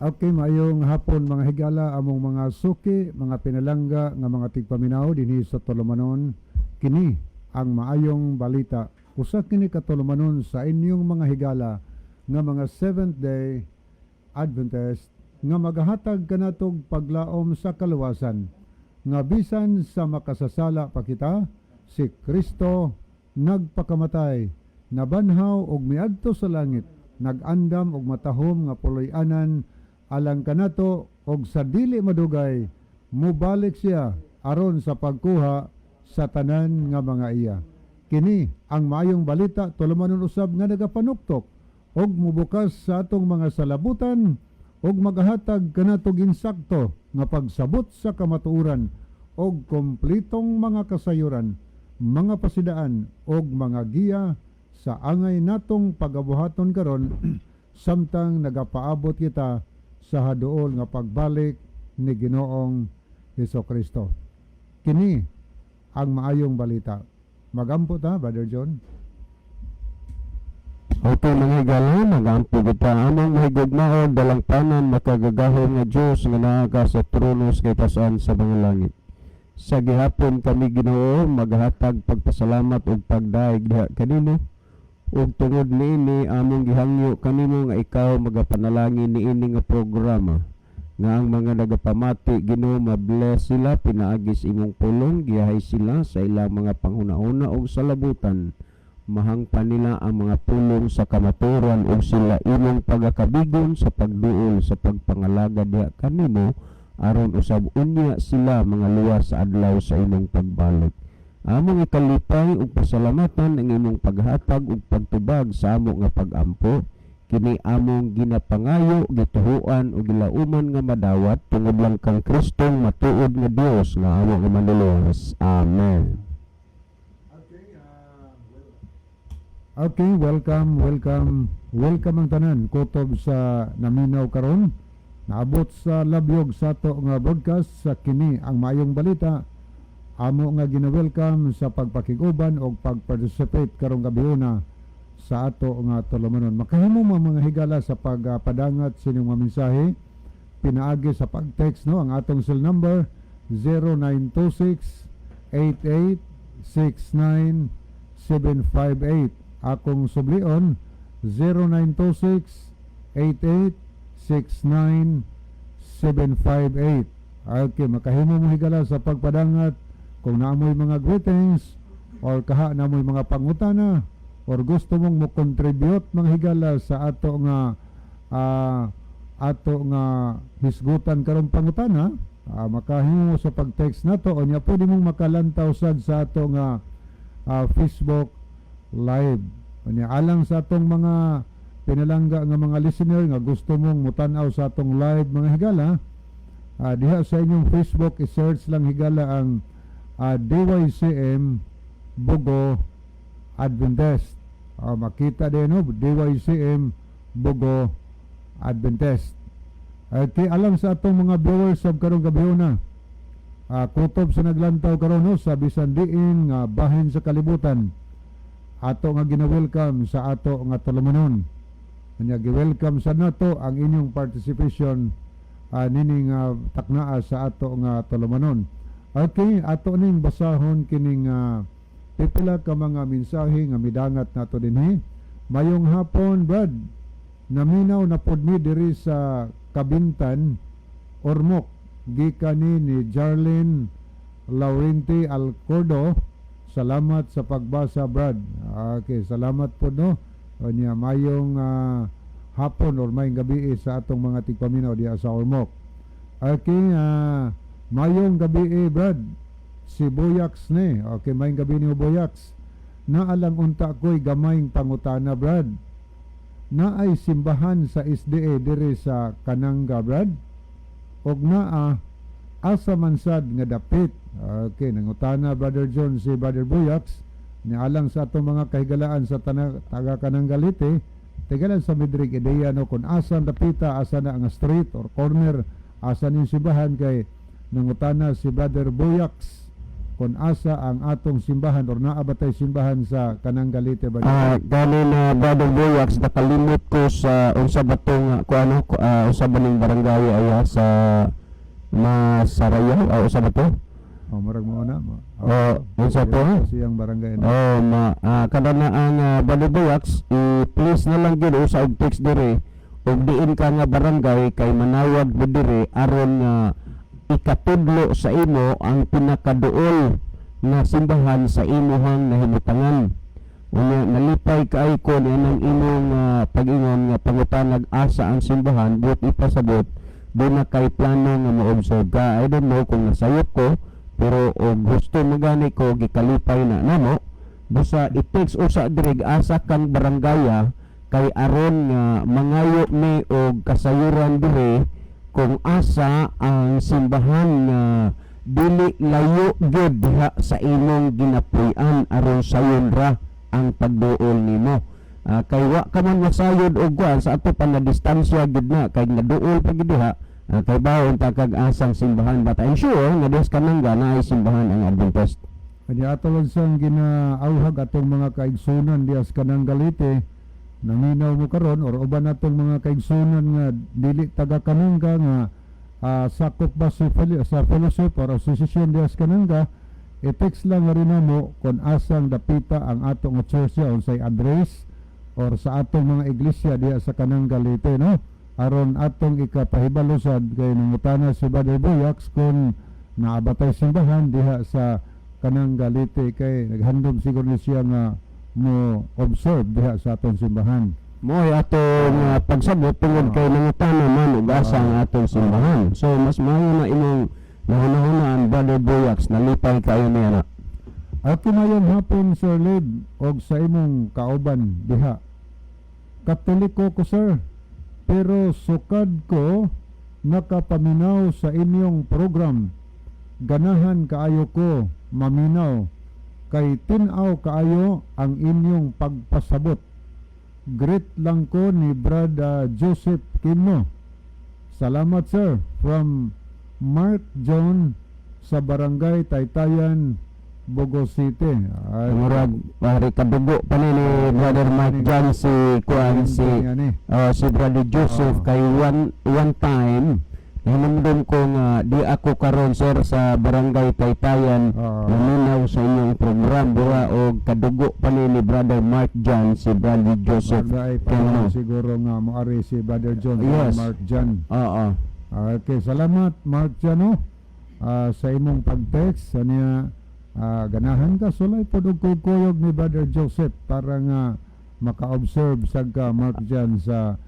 Okay, maayong hapon mga higala, among mga suki, mga pinalangga nga mga tigpaminaw dinhi sa Tolomanon. Kini ang maayong balita. Usa kini ka Tolomanon sa inyong mga higala nga mga Seventh Day Adventist nga magahatag kanatog paglaom sa kaluwasan nga bisan sa makasasala pa kita, si Kristo nagpakamatay, nabanhaw og miadto sa langit, nagandam og matahom nga puloy-anan alang kanato og sa dili madugay mubalik siya aron sa pagkuha sa tanan nga mga iya. Kini ang maayong balita tulumanon usab nga nagapanuktok og mubukas sa atong mga salabutan og magahatag kanato ginsakto nga pagsabot sa kamatuoran og kompletong mga kasayuran, mga pasidaan og mga giya sa angay natong pagabuhaton karon samtang nagapaabot kita sa haduol nga pagbalik ni Ginoong Hesukristo. Kini ang maayong balita. Magampo ta, Brother John? Okay mga higala, magampo kita among mahigugmaon dalang tanan makagagahon nga Dios nga naaka sa tronos kay tasan sa mga langit. Sa gihapon kami Ginoo maghatag pagpasalamat ug pagdaig diha kanimo. Ug tungod niini among gihangyo kanimo nga ikaw magapanalangin niini nga programa nga ang mga nagapamati Ginoo mabless sila pinaagis imong pulong giyahay sila sa ilang mga panghuna-una ug salabutan mahangpan nila ang mga pulong sa kamaturan ug sila imong pagakabigon sa pagduol sa pagpangalaga diha kanimo aron usab unya sila mga luwas sa adlaw sa imong pagbalik. Among ikalipay ug pasalamatan ang imong paghatag ug pagtubag sa amo nga pagampo. Kini among ginapangayo, gituhuan ug gilauman nga madawat tungod lang kang Kristong matuod nga Dios nga amo nga manlulowas. Amen. Okay, welcome ang tanan kutob sa naminaw karon. Naabot sa labyog sa ato nga broadcast sa kini ang maayong balita. Amo nga gina-welcome sa pagpakiguban o pag-participate karong gabihuna sa ato nga tulumanon. Makahimo mga higala sa pagpadangat sa inyong mga mensahe. Pinaagi sa pag-text no ang atong cell number 0926-8869-758. Akong sublion 0926-8869-758. Okay, makahimo mo higala sa pagpadangat kung naamoy mga greetings or kaha naamoy mga pangutana or gusto mong mo-contribute mga higala sa ato nga hisgutan karong pangutana, makahimo sa pag-text nato o nya pwede mong makalantaw sad sa ato nga Facebook live. O nya alang sa atong mga pinalangga nga mga listener nga gusto mong mutan-aw sa atong live mga higala, diha sa inyong Facebook i-search lang higala ang DYCM Bugo Adventist. Makita din no, DYCM Bugo Adventist. Okay, alam sa atong mga viewers sa karong gabihuna, kutob sa naglantaw karon no, sa bisan diin nga bahin sa kalibutan, ato nga gina-welcome sa ato nga tulumanon. Kanya gi-welcome sa nato ang inyong participation nining taknaa sa ato nga tulumanon. Okay, ato ning basahon kining pipila ka mga mensahe nga midangat nato dinhi. Mayong hapon, Brad. Naminaw na pod mi diri sa Kabintan, Ormoc. Gikan ni Jarlene Laurenti Alcordo. Salamat sa pagbasa, Brad. Okay, salamat po no. O niya mayong hapon or mayong gabi sa atong mga tigpaminaw diya sa Ormoc. Okay, mayong gabi Brad, si Boyax ne. Okay, mayong gabi ni Boyax. Naalang unta ko'y gamayng pangutana, Brad. Naay simbahan sa SDA diri sa Kananga, Brad. Og asa man sad nga dapit. Okay, nangutana Brother John si Brother Boyax. Nialang sa atong mga kahigalaan sa taga Kananggalite, tigalan sa midrig ideya no kung asa dapita, asa na ang street or corner, asa ning simbahan kay nangutana si Brother Boyax kung asa ang atong simbahan or naabatay simbahan sa kanang Galite ba? Gani na Brother Boyax, nakalimot ko sa unsa ba tong unsa ba ning barangay aya sa Masaraya o unsa ba to? Marag mo na. Unsa to? Siyang barangay na. Kada na ang Brother Boyax, please na lang gid usa og text dire ug diin ka nga barangay kay manawag mo dire aron nga ikatudlo sa imo ang pinakaduol na simbahan sa imuhang nahimutangan. Unya nalipay kaay ko nianang imong pag-ingon nga pangutanag asa ang simbahan buot ipasabot do na kay plano nga mo-observe ka. I don't know kung nasayop ko, pero gusto mo gani ko gikalipay na namo busa i-text usa diri asa kang barangaya kay aron nga mangayo mi og kasayuran dire kung asa ang simbahan nga dili layo gyud diha sa imong ginapuy-an aron sayon ra ang pagduol nimo. Kay wa ka man masayod og kuan sa ato pa na distansya gid na kay naduol pa gid diha kay bawon ta kag asang simbahan but I'm sure nga des kanangga na ay simbahan ang Adventist. Kanya ato lang sang ginaawhag atong mga kaigsunan dias kanang Galite, naminaw mo karon or uban natong mga kaigsunan nga dili taga kanangga nga sakop ba sa fellowship or association dias kanangga, i-text lang nga rin mo kung asang dapita ang atong church unsay address or sa atong mga iglesia diya sa kanang Galite, no? Aron atong ikapahibalusad kay nangutana si Brother Boyax kung naabatay simbahan diha sa kanang Galite kay naghandom siguro ni siya nga mo observe diha sa atong simbahan. Mo'y atong pagsabot tungod kay nangutana man ug asa ang atong simbahan. So mas maayo na imong nahuna-hunaan Brother Boyax nalipay kayo niya na. At kinayang hapon Sir Lib og sa imong kauban diha. Katoliko ko sir, pero sukad ko nakapaminaw sa inyong program. Ganahan kaayo ko maminaw kay tinaw kaayo ang inyong pagpasabot. Greet lang ko ni Brad Joseph Kino. Salamat sir, from Mark John sa Barangay Taytayan, Bogos City. Murag pare kadugo pa ni Brother Mark John si kuan si Brother Joseph kay one time hinumdum ko nga di ako karon sir sa Barangay Taytayan naminaw sa inyong program buha og kadugo pa ni Brother Mark John si Brother Joseph Kano. Siguro nga moari si Brother John. Yes. Mark John. Okay, salamat Mark John sa imong pag-text niya. Ganahan ka sulay pod og kuyog ni Brother Joseph para nga maka-observe sagka Mark John sa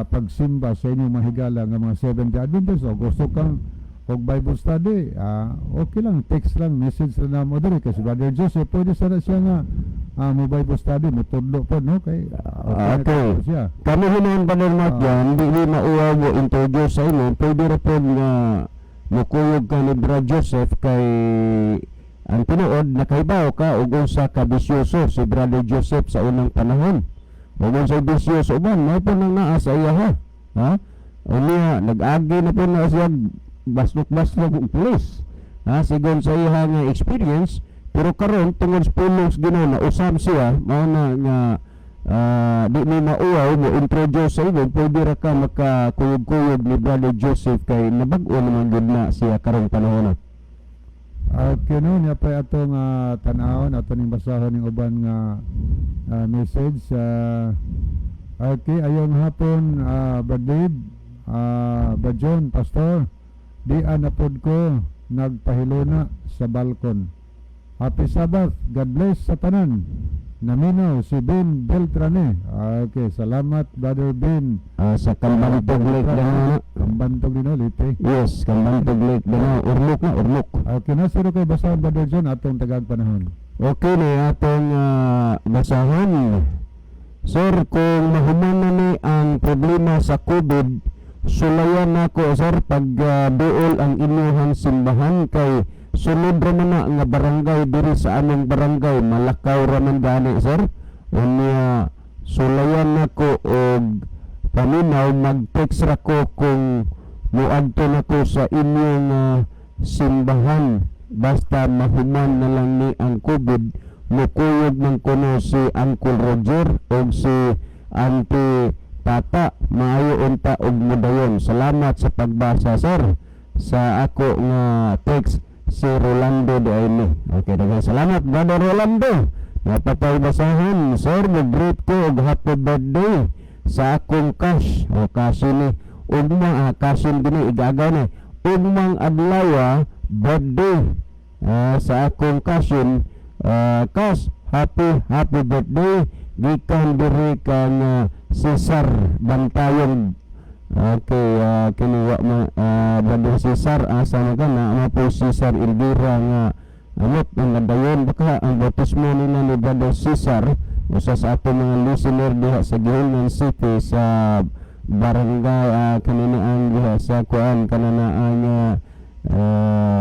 pagsimba sa inyong mahigala nga mga Seventh-day Adventist o gusto kang og Bible study, okay lang, text lang, message na mo diri kasi Brother Joseph pwede sana siya nga mo Bible study mo tudlo po no kay okay siya. Kami hinuon Brother Mark John di mauwaw mo introduce sa inyo pwede ra pod nga mukuyog ka ni Brother Joseph kay ang tinuod nakaibaw ka ug usa ka bisyoso si Brother Joseph sa unang panahon. Ug unsay bisyoso uban mao po nang naa sa iya ha? Unya nag-agi na po na siya baslok-baslok pulis. Sigon sa iya nga experience pero karon tungod sa pulong Ginoo na usab siya mao na nga di ni mauwaw mo introduce sa inyo pwede ra ka makakuyog-kuyog ni Brother Joseph kay nabag-o naman gud na siya karong panahon. Kino niya pa atong tan-awon ato ning basahon ning uban nga message. Okay, ayong hapon Brad Dave, Brad John, Pastor. Di anapod ko nagpahiluna sa balkon. Happy Sabbath, God bless sa tanan. Naminaw si Ben Beltrane. Okay, salamat Brother Ben. Sa Kambantog Lake na. Kambantog din ulit Yes, Kambantog Lake na. Urlok. Okay, nasiro kay basahan Brother John atong tagag panahon. Okay na atong basahan. Sir, kung mahuman na ni ang problema sa COVID, sulayan nako sir pag duol ang inyong simbahan kay sunod ra man na nga barangay diri sa among barangay Malakaw ra man gani sir. Unya sulayan nako og paminaw mag-text ra ko kung muadto nako sa inyong simbahan basta mahuman na lang ni ang COVID, mukuyog ng kuno si Uncle Roger o si Auntie Tata, maayo unta og mudayon. Salamat sa pagbasa, sir. Sa ako nga text si Rolando de Aini. Okay, daghang salamat Brother Rolando. Napatay basahan, sir, nag-greet ko og happy birthday sa akong cash. O cash ni ugmang cash gini igagaw ni ugmang adlaw birthday sa akong cash. Cash, happy birthday gikan diri kang Cesar Bantayon. Okay, kinuha Brother Cesar asa na ka na po Cesar Elvira nga amot ang nadayon baka ang bautismo nila ni Brother Cesar usa sa ato mga listener diha sa Gihilman City sa barangay kanina ang diha sa kuan kanana ang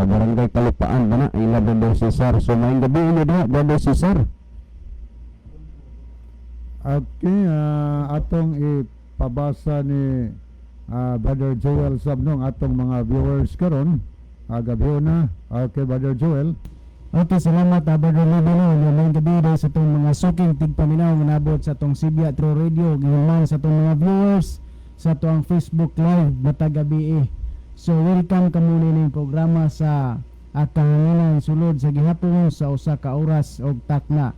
barangay Kalupaan ba na ila Brother Cesar. So maayong gabi niyo diha Brother Cesar. Okay, atong ipabasa ni Brother Joel Sabnong atong mga viewers karon. Gabi na. Okay, Brother Joel. Okay, salamat Brother Libino. May gabi dahil sa itong mga suking tigpaminaw nga nabot sa itong Sibya True Radio. Ginuman sa itong mga viewers sa itong Facebook Live matag gabi. So welcome ka muli ning programa sa kahanginan sulod sa gihapon sa usa ka oras og takna.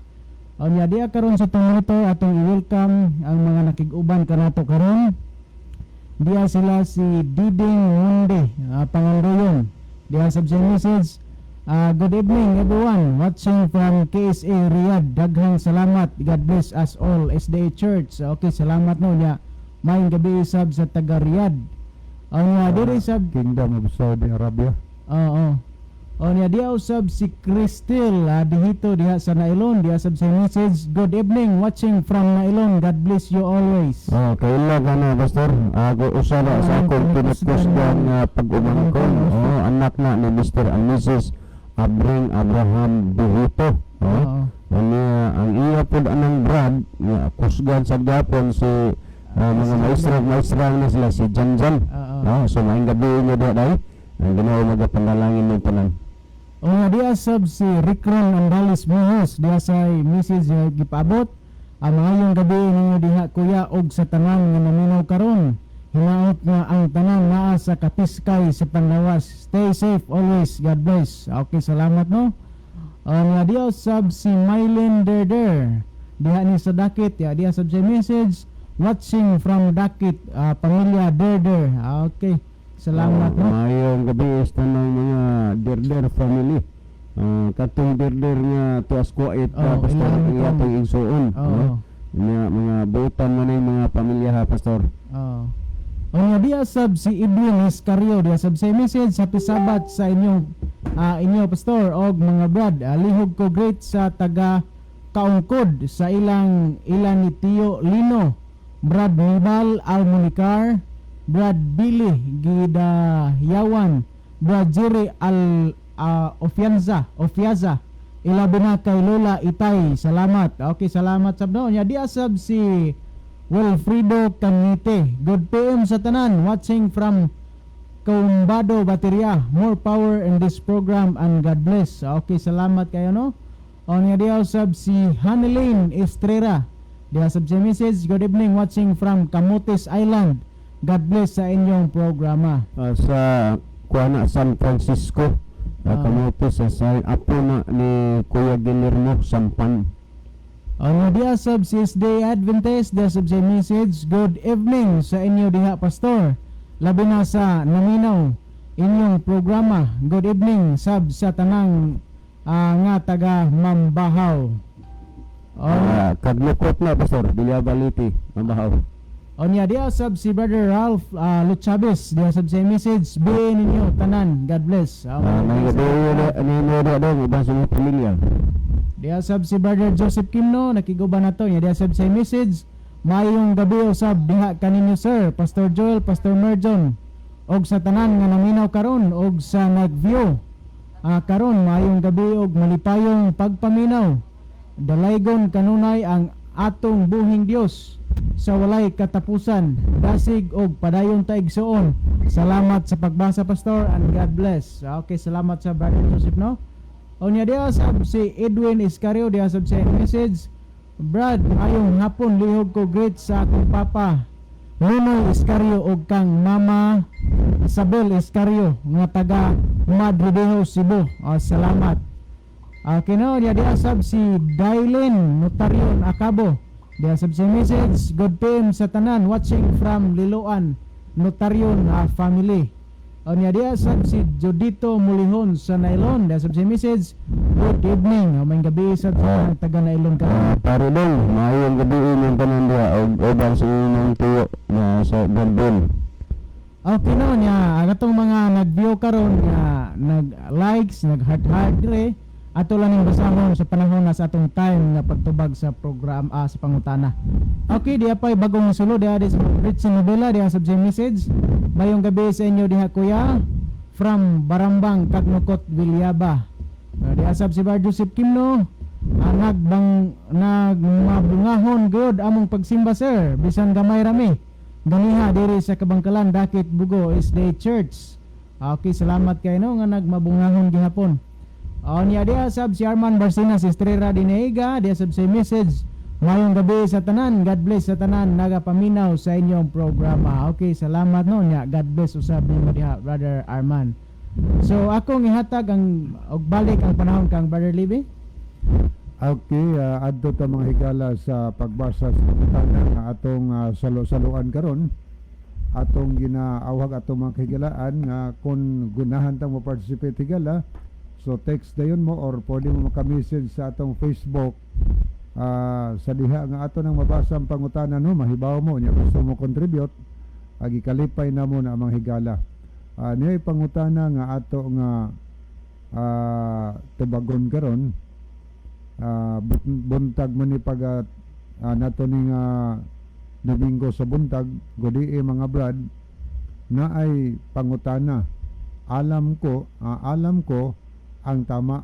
Nya diya karon sa itong monitor atong i-welcome ang mga nakig-uban kanato karon. Diya sila si Diding Monde Pangandoyon. Diya subject message, good evening everyone watching from KSA Riyadh. Daghang salamat, God bless us all SDA Church. Okay, salamat no niya. Maayong gabi sab sa taga Riyadh. Diri sab Kingdom of Saudi Arabia. oo. Niya diya usab si Cristel dihito diha sa Nailon. Diya sab sa message, good evening watching from Nailon. God bless you always. Kaila ka na pastor. Ako usara sa akong pinagpusgan nga pag-umangkon. Anak na ni Mr. and Mrs. Abring Abraham Bihito. Ang iya po anang Brad nga kusgan sa gapon si mga maestra na sila si Janjan. So maayong gabi niyo diha dai. Ang Ginoo magapanalangin mo tanan. Diya sab si Ricron Andales Muhoz. Diya sa message gipabot. Maayong gabi ninyo diha kuya og sa tanan nga naminaw karon. Hinaot nga ang tanan naa sa kapiskay sa Panlawas. Stay safe always. God bless. Okay, salamat no. Diya sab si Mylene Derder. Diha ni sa Dakit. Diya sab si message watching from Dakit, pamilya Derder. Okay. Salamat no. Mayong gabi sa tanang mga Derder family. Katong Derder nga tuas ko it pastor ang atong igsuon. Mga buutan man ay mga pamilya ha pastor. Diya sab si Edwin Escario. Diya sab sa message sa pisabat sa inyo pastor og mga brad. Lihog ko great sa taga Kaungkod sa ilan ni Tio Lino, Brad Nibal Almunicar, Brad Billy Gidayawan, Brad Jerry Ofiaza, ilabi na kay Lola Itay. Salamat. Okay, salamat sab no. Nya di asab si Wilfredo Camite. Good PM sa tanan watching from Combado Bateria. More power in this program and God bless. Okay, salamat kayo no. Nya di asab si Hanelin Estrera. Di asab si message, good evening watching from Camotes Island. God bless sa inyong programa. Sa Kuana San Francisco, Camotes sa apo na ni Kuya Guillermo Sampan. Diya sab si SD Adventist, diya sab si message, good evening sa inyo diha pastor. Labi na sa naminaw inyong programa. Good evening sab sa tanang nga taga Mambahaw. Kaglukot na pastor, Biliabaliti, Mambahaw. Onya diya sab si Brother Ralph Luchabes, diya sab si message, bihin ninyo tanan. God bless. May gabi daw iba sa mga pamilya. Diya sab si Brother Joseph Kimno, nakiguban na to. Diya sab si message, mayong gabi usab diha kaninyo sir, Pastor Joel, Pastor Merjon, og sa tanan nga naminaw karon og sa nag-view. Karon mayong gabi og malipayong pagpaminaw. Dalaygon kanunay ang atong buhing Dios. sa walay katapusan, dasig og padayon ta igsuon. Salamat sa pagbasa, Pastor, and God bless. Okay, salamat sa Brother Joseph, no? O niya diya sab si Edwin Iscario diya sab sa message. Brad, ayong hapon lihog ko greet sa akong papa Nunoy Iscario og kang Mama Isabel Iscario nga taga Madridejo, Cebu. Salamat. Kino diya diya sab si Dailin Notarion Acabo diya sab sa message. Good PM sa tanan watching from Liloan Notarion family. O niya diya sab si Jodito Mulihon sa Nailon diya sab sa message. Good evening. May gabi sa taga Nailon ka. Pare dong, maayong gabi inyong tanan diha og uban sa inyong tuyo na sa Gandol. Okay no niya atong mga nag-view karon nga nag-likes, nag-heart dire ato lang ning basahon sa panahon na sa atong time nga pagtubag sa program sa pangutana. Okay, diya pa'y bagong sulod diya sa Rich Novela diya sa message. Mayong gabi sa inyo diha kuya from Barambang, Kagnukot, Vilyaba. Diya sab si Bar Joseph Kimno nagmabungahon good among pagsimba sir bisan gamay rami ganiha diri sa Kabangkalan, Dakit, Bugo SD Church. Okay, salamat kayo no nga nagmabungahon gihapon. Niya diya sab si Arman Barcinas Estrera Dineiga diya sab sa message. Mayong gabi sa tanan, God bless sa tanan nagapaminaw sa inyong programa. Okay, salamat no niya. God bless usab nimo diha Brother Arman. So akong ihatag ang og balik ang panahon kang Brother Libby. Okay, adto ta mga higala sa pagbasa sa pangutana nga atong salo-saluan karon. Atong ginaawhag atong mga kahigalaan nga kung gunahan tang mo-participate higala. So text dayon mo or pwede mo maka-message sa atong Facebook sa diha nga ato nang mabasa ang pangutana no, mahibaw mo nya gusto mo contribute agi kalipay na mo na mga higala. Niya pangutana nga ato nga tubagon karon buntag man ni pag nato ning Domingo sa buntag gudi mga brad na ay pangutana. Alam ko ang tama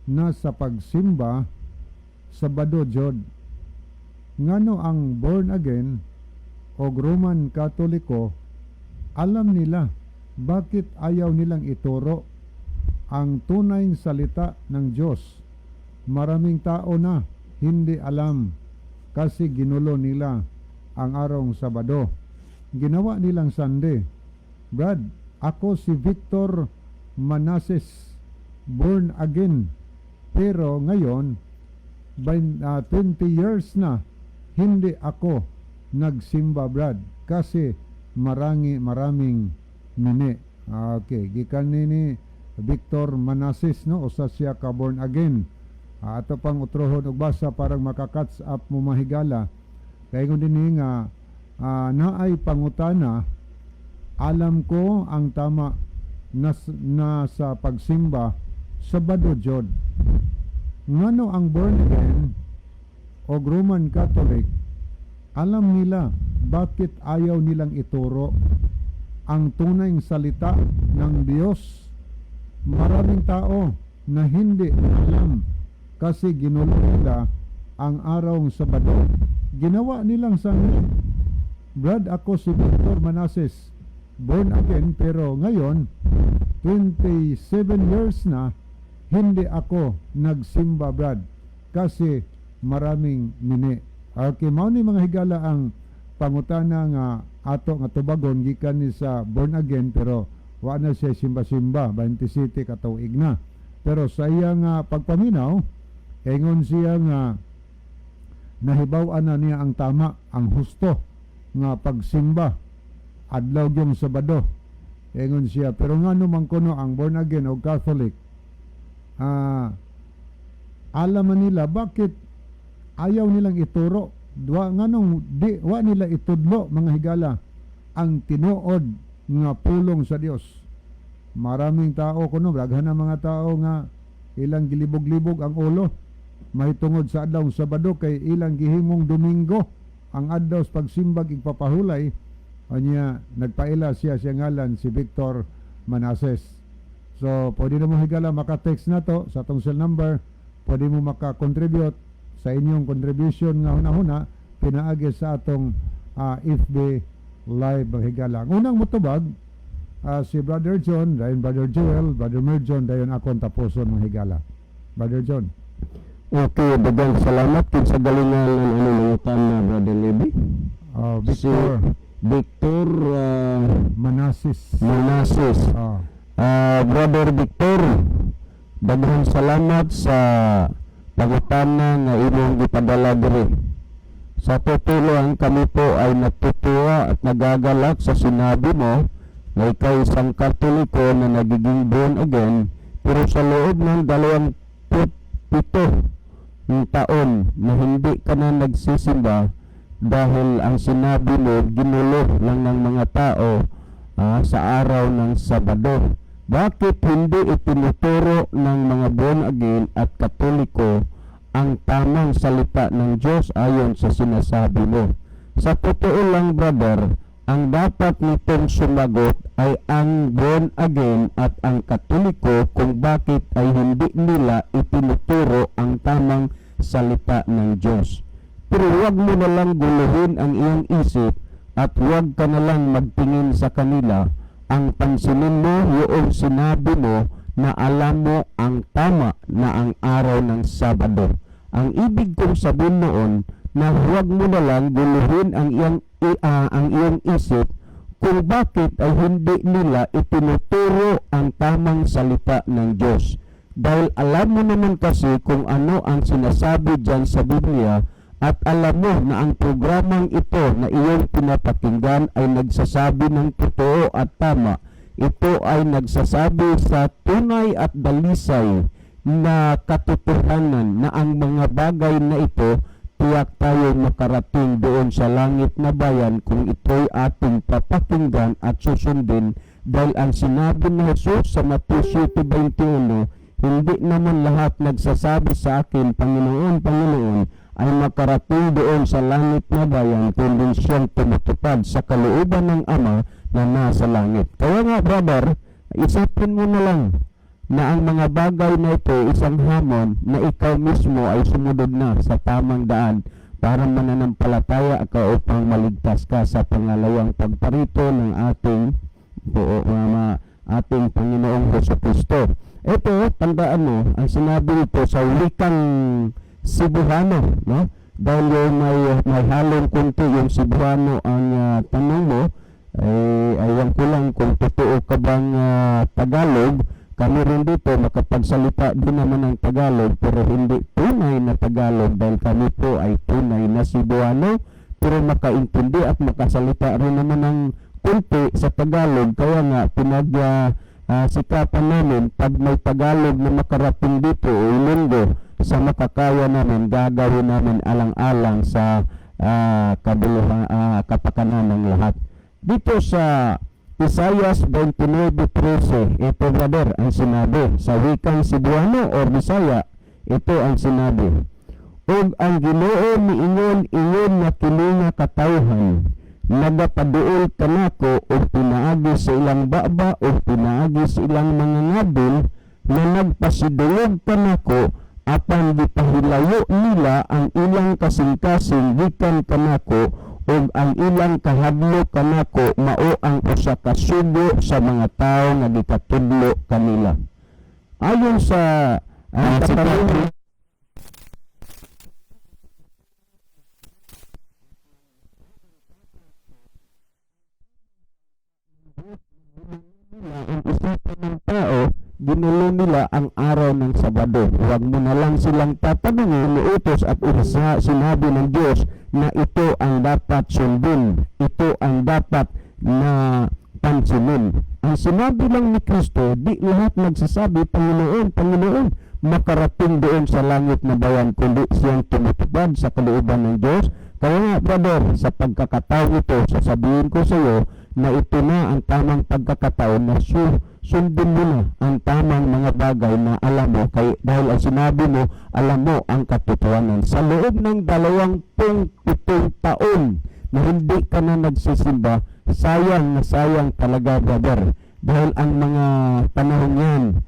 na sa pagsimba Sabado jod ngano ang born again o Roman Katoliko alam nila bakit ayaw nilang ituro ang tunay salita ng Diyos. Maraming tao na hindi alam kasi ginulo nila ang araw Sabado, ginawa nilang Sunday. Brad, ako si Victor Manases, born again, pero ngayon 20 years na hindi ako nagsimba brad kasi maraming mini. Okay, gikan ni Victor Manases no, usa siya ka born again. Ato pang utrohon og basa para makakatch up mo mahigala. Kay kun dinhi nga naay pangutana, alam ko ang tama na sa pagsimba Sabado jod. Ngano ang born again o Roman Catholic alam nila bakit ayaw nilang ituro ang tunay salita ng Diyos. Maraming tao na hindi alam kasi ginulo nila ang araw Sabado, ginawa nilang Sunday. Brad, ako si Victor Manases, born again, pero ngayon 27 years na hindi ako nagsimba brad kasi maraming mini. Okay, mao ni mga higala ang pangutana nga ato nga tubagon gikan ni sa born again pero wa na siya simba-simba 27 ka tuig na. Pero sa iyang pagpaminaw ingon siya nga nahibaw-an na niya ang tama, ang husto nga pagsimba adlaw gyung Sabado. Ingon siya, pero ngano man kuno ang born again o Catholic alaman nila bakit ayaw nilang ituro nganong wa nila itudlo mga higala ang tinuod nga pulong sa Dios. Maraming tao kuno, daghan na mga tao nga ilang gilibog-libog ang ulo mahitungod sa adlaw Sabado kay ilang gihimong Domingo ang adlaw sa pagsimbag igpapahulay. Anya nagpaila siya ngalan si Victor Manases. So, pwede na mo higala maka-text na to sa atong cell number. Pwede mo maka-contribute sa inyong contribution nga huna-huna. pinaagi sa atong FB live mga higala. Ang unang mutubag si Brother John, dayon Brother Joel, Brother Merjon, dayon akong tapuson mga higala. Brother John. Okay, dagang salamat kung sa galingan ng nangutan na Brother Levi. Victor Victor Manasis. Brother Victor, daghang salamat sa pangutana nga imong gipadala diri. Sa tutulong kami po ay natutuwa at nagagalak sa sinabi mo na ikaw isang Katoliko na nagiging born again, pero sa loob ng 27 taon na hindi ka na nagsisimba dahil ang sinabi mo ginulo lang ng mga tao sa araw ng Sabado. Bakit hindi itinuturo ng mga born again at Katoliko ang tamang salita ng Diyos ayon sa sinasabi mo? Sa totoo lang, brother, ang dapat nitong sumagot ay ang born again at ang Katoliko kung bakit ay hindi nila itinuturo ang tamang salita ng Diyos. Pero huwag mo na lang guluhin ang iyong isip at huwag ka na lang magtingin sa kanila. Ang pansinin mo yung sinabi mo na alam mo ang tama na ang araw ng Sabado. Ang ibig kong sabihin noon na huwag mo na lang guluhin ang iyong isip kung bakit ay hindi nila itinuturo ang tamang salita ng Diyos. Dahil alam mo naman kasi kung ano ang sinasabi dyan sa Biblia at alam mo na ang programang ito na iyong pinapakinggan ay nagsasabi ng totoo at tama. Ito ay nagsasabi sa tunay at dalisay na katotohanan na ang mga bagay na ito tiyak tayo makarating doon sa langit na bayan kung ito'y ating papakinggan at susundin. Dahil ang sinabi ni Jesus sa Mateo 7:21, hindi naman lahat nagsasabi sa akin, Panginoon, Panginoon, ay makarating doon sa langit na bayan kundi siyang tumutupad sa kalooban ng Ama na nasa langit. Kaya nga, brother, isipin mo na lang na ang mga bagay na ito isang hamon na ikaw mismo ay sumunod na sa tamang daan para mananampalataya ka upang maligtas ka sa pangalawang pagparito ng ating Panginoong Jesucristo. Ito, tandaan mo, ang sinabi ito sa wikang Cebuano, no? Dahil yung may halong kunti yung Cebuano ang tanong mo, aywan ko lang kung totoo ka bang Tagalog. Kami rin dito makapagsalita din naman ng Tagalog pero hindi tunay na Tagalog dahil kami po ay tunay na Cebuano pero makaintindi at makasalita rin naman ng kunti sa Tagalog. Kaya nga sikapan namin pag may Tagalog na makarating dito o Ilonggo sa makakaya namin, gagawin namin alang-alang sa kapakanan ng lahat. Dito sa Isaias 29:13, ito brother ang sinabi sa wikang Cebuano o Bisaya, ito ang sinabi: "Og ang Ginoo miingon na kini nga katawhan, nagapaduol kanako og pinaagi sa ilang baba o pinaagi sa ilang mga ngabil na nagpasidulog kanako apan gipahilayo nila ang ilang kasing-kasing gikan kanako ug ang ilang kahadlo kanako mao ang usa ka sugo sa mga tawo nga gikatudlo kanila." Ayon sa katanungan ang isipan ng tao, ginulo nila ang araw ng Sabado. Huwag mo na lang silang tatanungin, utos at sinabi ng Diyos na ito ang dapat sundin, ito ang dapat na pansinin. Ang sinabi lang ni Kristo, di lahat nagsasabi, Panginoon, Panginoon, makarating doon sa langit na bayan, kundi siyang tumutupad sa kalooban ng Diyos. Kaya nga, brother, sa pagkakataon ito, sasabihin ko sa iyo na ito na ang tamang pagkakataon na sundin mo na ang tamang mga bagay na alam mo, dahil ang sinabi mo, alam mo ang katotohanan. Sa loob ng 27 taon na hindi ka na nagsisimba, sayang na sayang talaga, brother. Dahil ang mga panahon yan,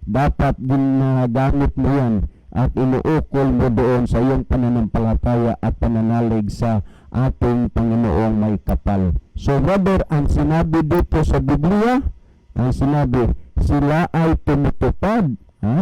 dapat ginagamit mo yan at inuukol mo doon sa iyong pananampalataya at pananalig sa ating Panginoong may kapal. So brother, ang sinabi dito sa Biblia, ang sinabi, sila ay tumutupad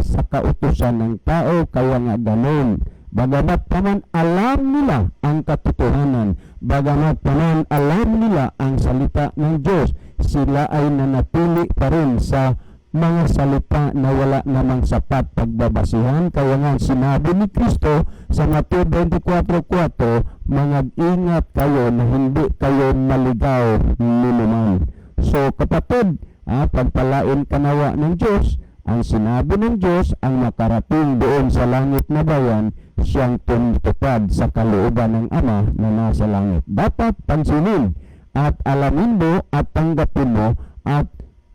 sa kautusan ng tao, kaya nga ganun. Bagamat paman alam nila ang katotohanan, bagamat paman alam nila ang salita ng Diyos, sila ay nanatili pa rin sa mga salita na wala namang sapat pagbabasihan. Kaya nga sinabi ni Kristo sa Mateo 24:4, mag-ingat kayo na hindi kayo maligaw ninuman. So kapatid, pagpalain kanawa ng Diyos, ang sinabi ng Diyos ang makarating doon sa langit na bayan, siyang tumutupad sa kalooban ng Ama na nasa langit. Dapat pansinin at alamin mo at tanggapin mo, at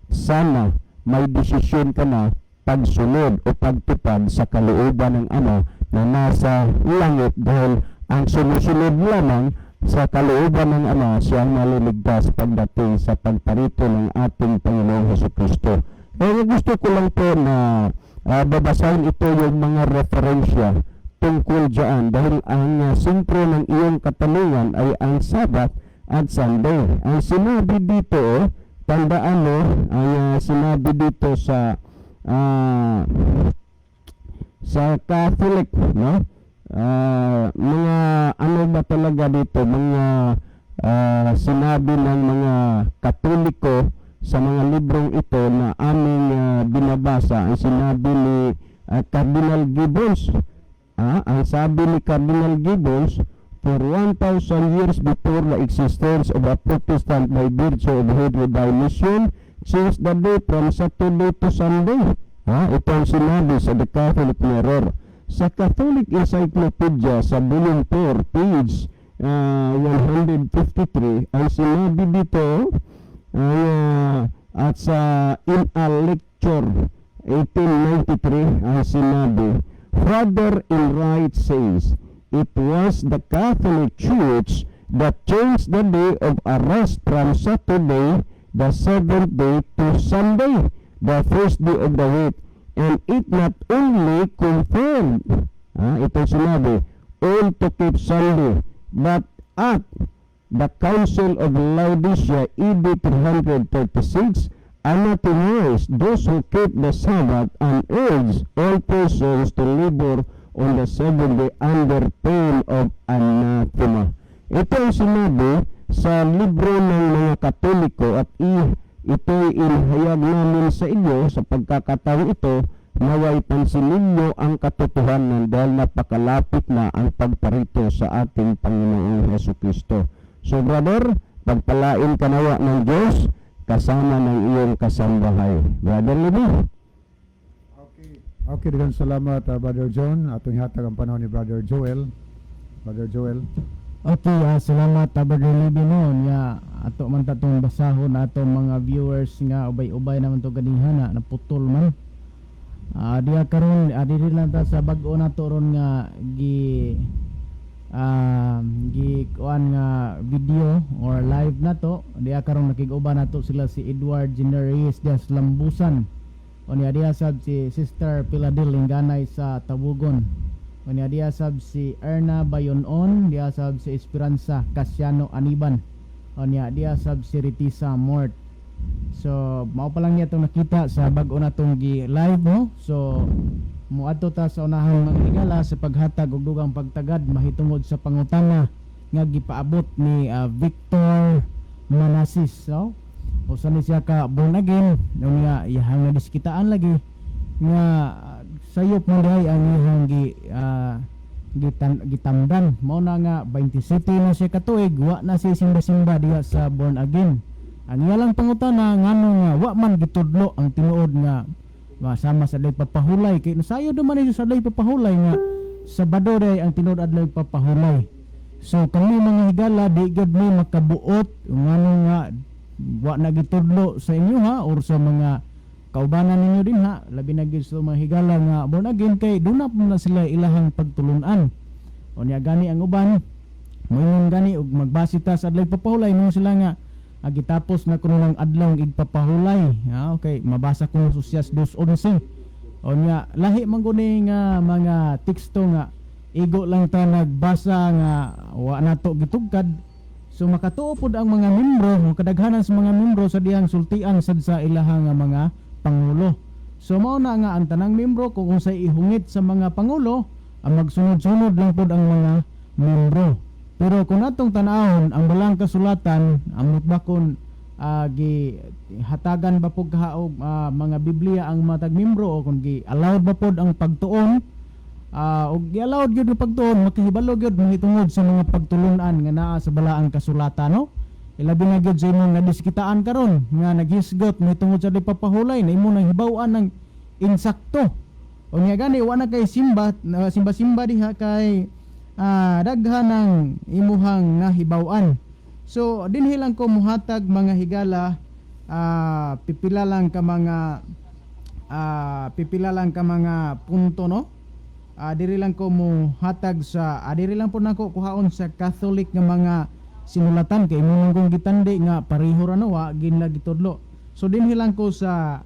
sana may desisyon ka na pagsunod o pagtupad sa kalooban ng Ama na nasa langit, dahil ang sumusunod lamang sa kalooban ng Ama siyang maliligtas pagdating sa pagparito ng ating Panginoong Hesukristo. Kaya gusto ko lang po na babasahin ito yung mga referensya tungkol dyan, dahil ang sentro ng iyong katanungan ay ang Sabat at Sunday. Ang sinabi dito, tandaan mo, ay sinabi dito sa Catholic, no? Mga ano ba talaga dito, mga sinabi ng mga Katoliko sa mga librong ito na aming binabasa. Ang sinabi ni Cardinal Gibbons, ang sabi ni Cardinal Gibbons, for 1,000 years before the existence of a Protestant by virtue of Hebrew mission, since the day from Saturday to Sunday. Ito ang sinabi sa The Catholic Mirror. Sa Catholic Encyclopedia sa volume 4, page 153, ang sinabi dito at sa in a lecture 1893, ang sinabi, Father Enright says, it was the Catholic Church that changed the day of arrest from Saturday, the seventh day, to Sunday, the first day of the week. And it not only confirmed, ito sinabi, all to keep Sunday, but at the Council of Laodicea, AD 336, anathematized those who keep the Sabbath and urged all persons to labor on the seventh day under pain of anathema. Ito ang sinabi sa libro ng mga Katoliko, at ito'y inihayag namin sa inyo sa pagkakataon ito, naway pansinin ninyo ang katotohanan dahil napakalapit na ang pagparito sa ating Panginoong Hesukristo. So brother, pagpalain ka nawa ng Diyos kasama ng iyong kasambahay. Brother Libby. Okay, dengan salamat Brother John. Atong hatag ang panahon ni Brother Joel. Brother Joel. Okay, salamat Brother Libby noon. Ato man tatong basahon atong mga viewers nga ubay-ubay naman to ganihana naputol man. Diya karon diri lang ta sa bag-o nato ron nga kuan nga video or live nato. Diya karon nakig-uban nato sila si Edward Generis Diaz Lambusan. O diya sab si Sister Piladil Linganay sa Tabugon. O diya sab si Erna Bayonon, diya sab si Esperanza Casiano Aniban. O diya sab si Ritisa Mort. So mao pa lang niya itong nakita sa bag-o natong gi-live mo. So muadto ta sa unahang mga higala sa paghatag og dugang pagtagad mahitungod sa pangutana nga gipaabot ni Victor Manasis, no? O sa siya ka born again, nga iyang nadiskitaan lagi nga sayop mo dahi ang iyang gitamdan. Mao na nga 27 na siya katuig, wa na siya simba-simba diha sa born again. Ang iyalang pangutana ngano nga wa man gitudlo ang tinuod nga masama sa day papahulay, kay nasayo naman sa day papahulay nga Sabado day ang tinuod adlaw papahulay. So kami mga higala di gid mi makabuot ngano nga wa na gitudlo sa inyo ha, or sa mga kaubanan ninyo din ha, labi na gid sa mga higala nga born again, kay duna po na sila ilahang pagtulunan. O niya gani ang uban moingon gani og magbase ta sa adlaw papahulay mo sila nga agitapos na kuno ng adlaw igpapahulay. Okay, mabasa ko Susyas 2:11. O O nya lahi man guni nga mga teksto nga igo lang ta nagbasa nga wa nato gitugkad. So makatuo pod ang mga membro, kadaghanan sa mga membro sa dihang sultian sad sa ilahang nga mga pangulo. So mao na nga ang tanang membro kung unsay ihungit sa mga pangulo, ang magsunod-sunod lang pod ang mga membro. Pero kung atong tan-awon ang balang kasulatan, amot ba kung gi hatagan ba pog kahaog mga Biblia ang matag membro o kung gi allowed ba pod ang pagtuon o gi allowed gyud ang pagtuon, makahibalo gyud mahitungod sa mga pagtulunan nga naa sa balaang kasulatan, no? Ilabi na gyud sa imong nadiskitaan karon nga naghisgot mahitungod sa papahulay na imo nang hibaw-an ng insakto. O nya gani wa na kay simba diha kay daghan ng imuhang nahibaw-an. So dinhi lang ko muhatag mga higala, pipila lang ka mga punto, no? Diri lang ko muhatag sa diri lang po nako kuhaon sa Catholic nga mga sinulatan kay mo kong gitandi nga pareho ra no wa ginla gitudlo. So dinhi lang ko sa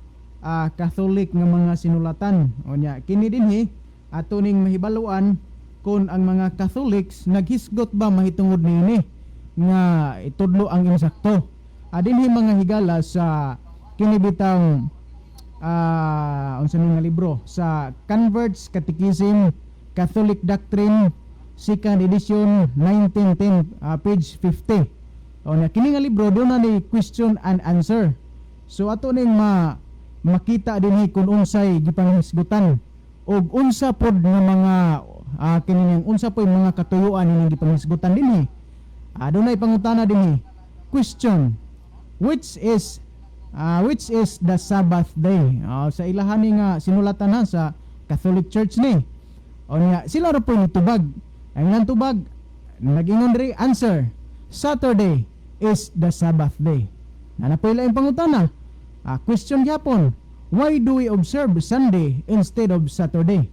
Catholic nga mga sinulatan. O nya kini dinhi ato ning mahibaluan kung ang mga Catholics naghisgot ba mahitungod niini nga itudlo ang insakto. Dinhi mga higala sa kinibitang unsa nga libro sa Converts Catechism Catholic Doctrine 2nd edition 1910 page 50. O na kini nga libro do na ni question and answer. So ato ning makita dinhi kung unsay gipanghisgutan og unsa pod nga mga kini unsa po yung mga katuyuan ning gipanghisgutan dinhi. Adunay pangutana dinhi. Question: which is the Sabbath day? Sa ilahan ni nga sinulatan ha sa Catholic Church ni. O niya sila ra po ni tubag. Ang ilang tubag nagingon diri answer: Saturday is the Sabbath day. Ana po ilang pangutana. Question gyapon: why do we observe Sunday instead of Saturday?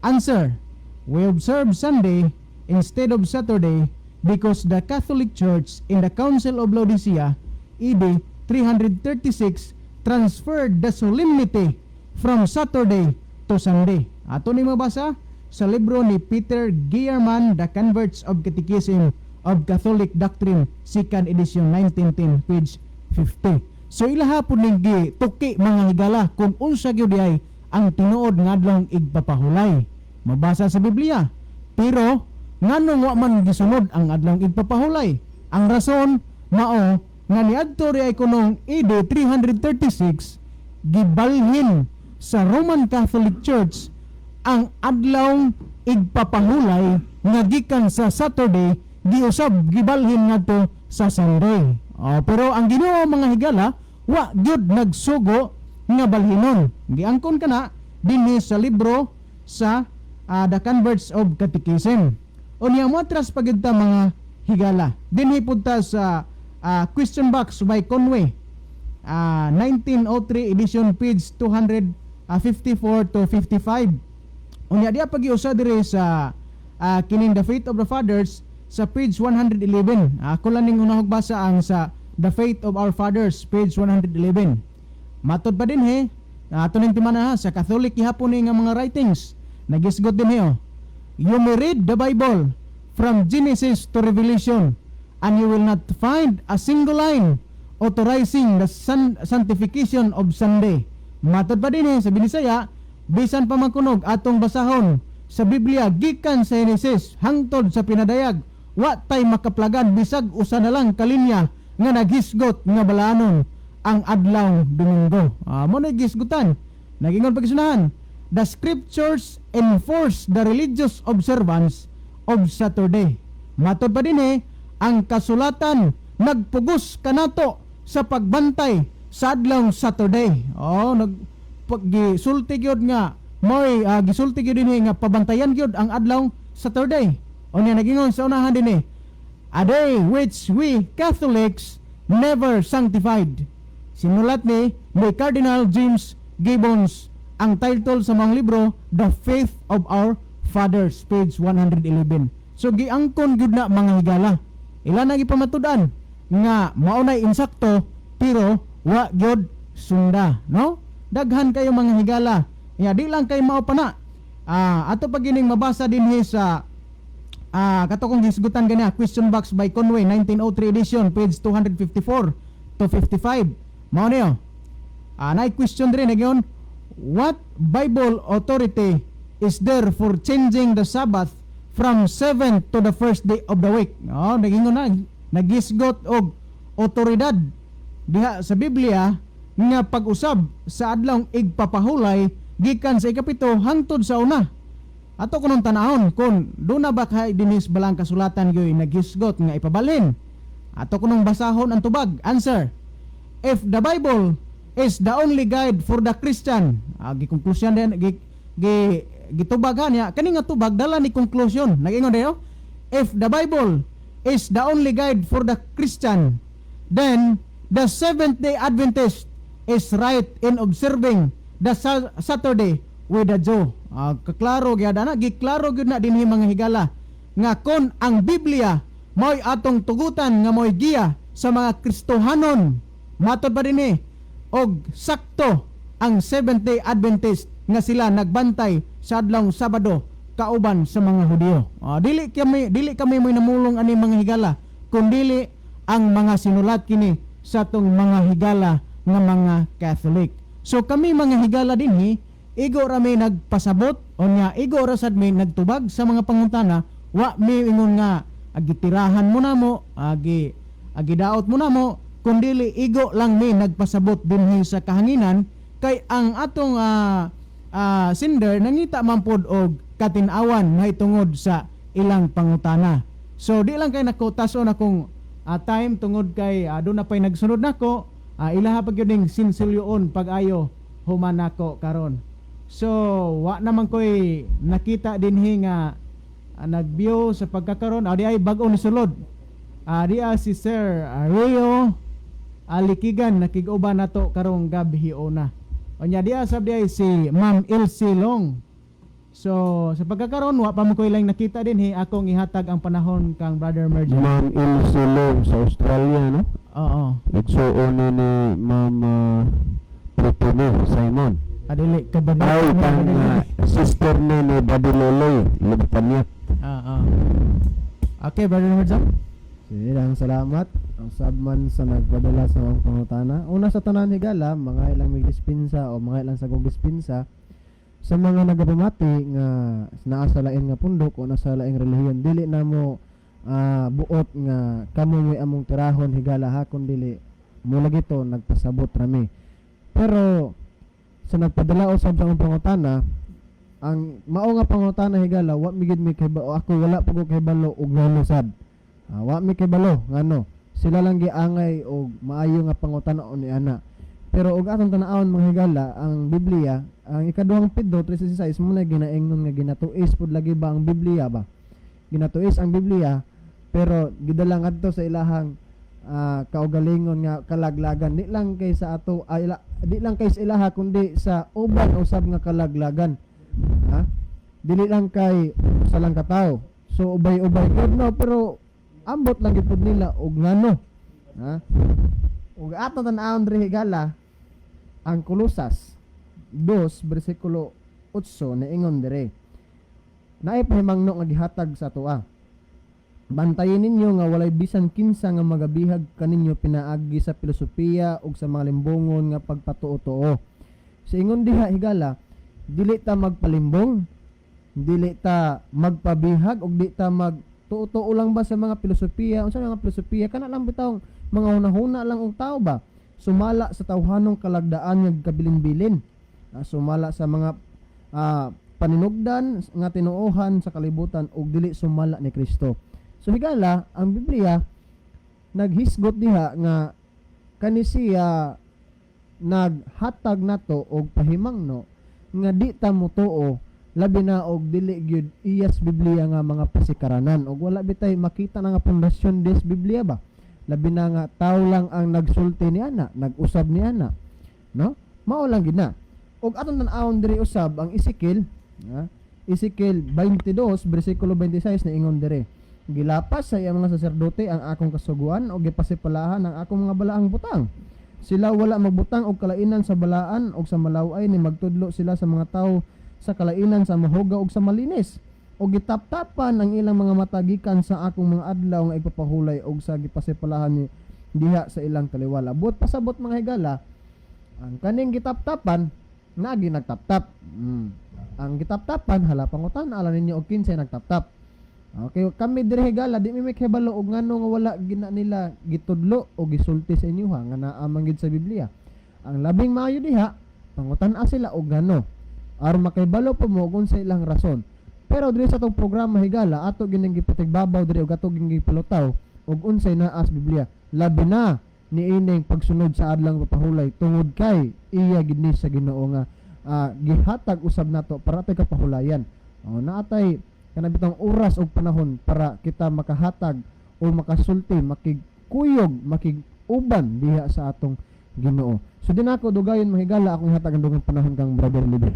Answer: we observe Sunday instead of Saturday because the Catholic Church in the Council of Laodicea AD 336 transferred the solemnity from Saturday to Sunday. Ato ni mabasa sa libro ni Peter Geierman, The Converts of Catechism of Catholic Doctrine 2nd edition 1910 page 50. So ilaha po ning tuki mga higala kung unsa gyud ay ang tinuod ngadlong igpapahulay. Mabasa sa Biblia. Pero nganong wa man gisunod ang adlong igpapahulay? Ang rason mao nga niadto ri ay kunong AD 336 gibalhin sa Roman Catholic Church ang adlong igpapahulay nga gikan sa Saturday giusab gibalhin ngadto sa Sunday. Pero ang Ginoo mga higala wa gyud nagsugo nga balhinon. Giangkon kana dinhi sa libro sa The Converts of Catechism. O niya matras pagid ta mga higala. Dinhi pud ta sa question box by Conway, 1903 edition page 254 to 55. O niya diya pag-iusa dire sa kining The Faith of the Fathers sa page 111. Ako lang ning unahog basa ang sa The Faith of Our Fathers page 111. Matod pa din ato ning timana sa Catholic gihapon nga mga writings. Nagisgot din you may read the Bible from Genesis to Revelation and you will not find a single line authorizing the sanctification of Sunday. Matod pa din sa Binisaya, bisan pa makunog atong basahon sa Biblia gikan sa Genesis hangtod sa pinadayag, wa tay makaplagan bisag usa na lang kalinya nga naghisgot nga balanon ang adlaw Domingo. Mo na gisgutan. Nagingon pagsunahan, the scriptures enforce the religious observance of Saturday. Matod pa din ang kasulatan nagpugos kanato sa pagbantay sa adlaw Saturday. Gisulti gyud nga moy gisulti gyud dinhi nga pabantayan gyud ang adlaw Saturday. O niya nagingon sa unahan dinhi, a day which we Catholics never sanctified. Sinulat ni Cardinal James Gibbons ang title sa mga libro, The Faith of Our Fathers, page 111. So giangkon gyud na mga higala. Ila na gipamatudan nga maunay insakto pero wa gyud sunda, no? Daghan kayo mga higala Ya di lang kay mao pa na. Ato pa gining mabasa dinhi sa kato kong hisgutan gani question box by Conway 1903 edition page 254 to 55. Mao niyo. Nay question din nagyon, what Bible authority is there for changing the Sabbath from 7th to the first day of the week? Nagingon na nagisgot og otoridad diha sa Biblia nga pag-usab sa adlawng igpapahulay gikan sa ikapito hangtod sa una. Ato kunong tanahon kung doon na ba kay dinis balang kasulatan yoy nagisgot nga ipabalhin. Ato kunong basahon ang tubag. Answer: if the Bible is the only guide for the Christian, gikonklusyon din gitubagan niya kani nga tubag dala ni conclusion. Nagingon dayo, if the Bible is the only guide for the Christian, then the Seventh-day Adventist is right in observing the Saturday with the Jew. Kaklaro gyud na, giklaro gyud na dinhi mga higala nga kon ang Biblia mo'y atong tugutan nga mo'y giya sa mga Kristohanon, matod pa dinhi og sakto ang Seventh-day Adventist nga sila nagbantay sa adlawng Sabado kauban sa mga Hudiyo. Dili kami mo'y namulong ani mga higala, kundi ang mga sinulat kini sa tong mga higala nga mga Catholic. So kami mga higala dinhi, igo ra may nagpasabot o nya igo ra sad may nagtubag sa mga pangutana, wa mi ingon nga agitirahan mo na mo, agidaot mo na mo, kundi igo lang mi nagpasabot dinhi sa kahanginan kay ang atong sender nangita man pod og katin-awan may tungod sa ilang pangutana. So di lang kay nakutason akong time tungod kay doon na pa'y nagsunod nako, ilaha pag yun sinsilyoon pag-ayo human nako karon. So wa naman ko'y nakita dinhi nga nag-view sa pagkakaroon. Di ay bag-o ni sulod. Di si Sir Rio Alikigan nakig-uban nato karong gabi una. Onya di sab di ay si Ma'am Elsie Long. So sa pagkakaroon wa pa mo ko'y lang nakita dinhi, akong ihatag ang panahon kang Brother Merger. Ma'am Elsie Long sa Australia, no? Oo. Nagsuon ni Ma'am Prepone Simon. Adili ka ba Ay, kang sister ni Badiloloy, Lubpanyat. Okay, Brother Merger. Sige lang, salamat ang sabman sa nagpadala sa mga pangutana. Una sa tanan higala, mga ilang may dispinsa o mga ilang sagong dispinsa sa mga nagapamati nga naa sa lain nga pundok o nasa laing relihiyon, dili na mo buot nga kamo may among tirahon higala ha, kun dili mo lagi to nagpasabot rami. Pero sa nagpadala usab sa akong pangutana, ang mao nga pangutana higala, wa migid mi kay ako wala pa ko kay balo og ngano sad. Wa mi kay balo ngano. Sila lang giangay og maayo nga pangutana ni ana. Pero og atong tan-awon mga higala, ang Biblia, ang ikaduhang Pedro 3:16 mo na ginaingnon nga ginatuis pud lagi ba ang Biblia ba? Ginatuis ang Biblia pero gidala ngadto sa ilahang kaugalingon nga kalaglagan, di lang kay sa ato di lang kay sa ilaha kundi sa uban usab nga kalaglagan. Dili lang kay sa lang katawo. So ubay-ubay gud no, pero ambot lang gid pud nila og ngano. Ug ato tan-awon diri higala ang Kolosas 2 bersikulo 8 naingon dire. Naay pahimangno nga gihatag sa atoa. Bantayin ninyo nga walay bisan kinsa nga magabihag kaninyo pinaagi sa filosofiya ug sa mga limbongon nga pagpatuo-tuo. Sa ingon diha higala, dili ta magpalimbong, dili ta magpabihag ug di ta magtuo-tuo lang ba sa mga filosofiya. Unsa mga filosofiya? Kana lang bitaw mga hunahuna lang og tao ba? Sumala sa tawhanong kalagdaan nga kabilin-bilin. Sumala sa mga paninugdan nga tinuohan sa kalibutan ug dili sumala ni Kristo. So higala, ang Biblia naghisgot diha nga kani siya naghatag nato og pahimangno nga di ta motuo labi na og dili gyud iyas Biblia nga mga pasikaranan og wala bitay makita na nga pundasyon des Biblia ba. Labi na nga tao lang ang nagsulti ni ana, nag-usab ni ana, no? Mao lang gid na. Og aton tan-awon diri usab ang Ezekiel, Ezekiel 22 bersikulo 26 na ingon diri. Gilapas sa iyang mga saserdote ang akong kasuguan o gipasipalahan ang akong mga balaang butang. sila wala magbutang og kalainan sa balaan og sa malaway ni magtudlo sila sa mga tawo sa kalainan sa mahuga og sa malinis og gitaptapan ang ilang mga mata gikan sa akong mga adlaw nga ipapahulay og sa gipasipalahan ni diha sa ilang taliwala. Buot pasabot mga higala, ang kaning gitaptapan nagi nagtaptap. Ang gitaptapan hala pangutan ala ninyo og kinsay nagtaptap. Okay, kami diri higala di mi makahibalo og ngano nga wala gina nila gitudlo o gisulti sa inyo ha nga naa man gid sa Biblia. Ang labing maayo diha pangutan-a sila og ngano aron makahibalo pa mo kung sa ilang rason. Pero diri sa tong programa higala ato gining gipatigbabaw diri og ato gining gipalutaw og unsay naa sa Biblia. Labi na ni ining pagsunod sa adlang papahulay tungod kay iya gid ni sa Ginoo nga gihatag usab nato para tay kapahulayan. Naatay kanabitang oras o panahon para kita makahatag o makasulti, makigkuyog, makiguban diha sa atong Ginoo. So din ako dugayon mahigala akong hatag ang dugang panahon kang Brother Libby.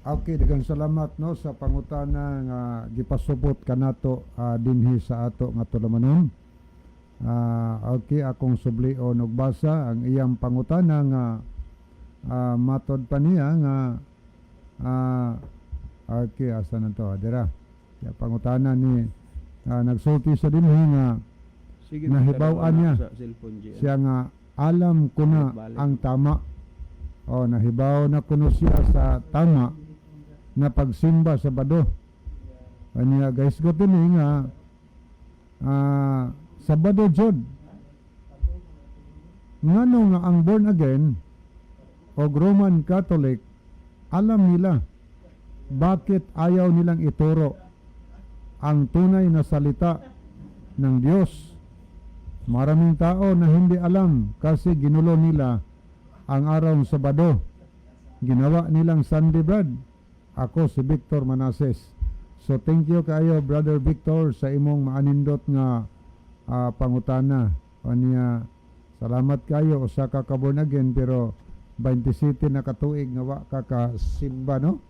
Okay, daghang salamat no sa pangutana nga gipasubot kanato dinhi sa ato nga tulamanon. Okay, akong sublion og basa ang iyang pangutana nga matod pa niya nga okay, asa na to dira. Ya pangutana ni nagsulti sa dinhi nga Sige, nahibaw-an niya sa cellphone G. siya nga alam ko na ang tama. Nahibaw na kuno siya sa tama na pagsimba sa bado. Kanya guys ko tini nga sa bado jud. Ngano nga ang born again o Roman Catholic alam nila bakit ayaw nilang ituro ang tunay na salita ng Diyos. Maraming tao na hindi alam kasi ginulo nila ang araw ng Sabado. Ginawa nilang Sunday bread. Ako si Victor Manases. So thank you kayo Brother Victor sa imong maanindot nga pangutana. Anya salamat kayo usa ka born again pero 27 na katuig nga wa ka kasimba no.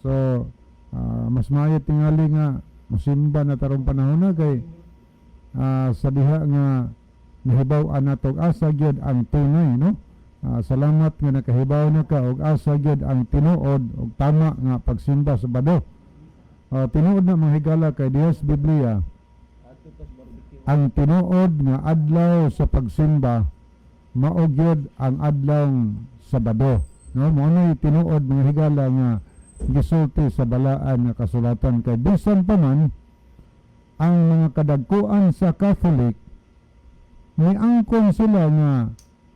So mas maayo tingali nga musimba na tarong panahon na kay sa diha nga nahibaw-an natog asa gyud ang tunay no. Salamat nga nakahibaw na ka og asa gyud ang tinuod og tama nga pagsimba sa bado. Tinuod na mga higala kay Dios Biblia. Ang tinuod nga adlaw sa pagsimba mao gyud ang adlaw sa bado. No, mo na tinuod mga higala nga gisulti sa balaan nga kasulatan kay bisan pa man ang mga kadagkuan sa Catholic niangkon sila nga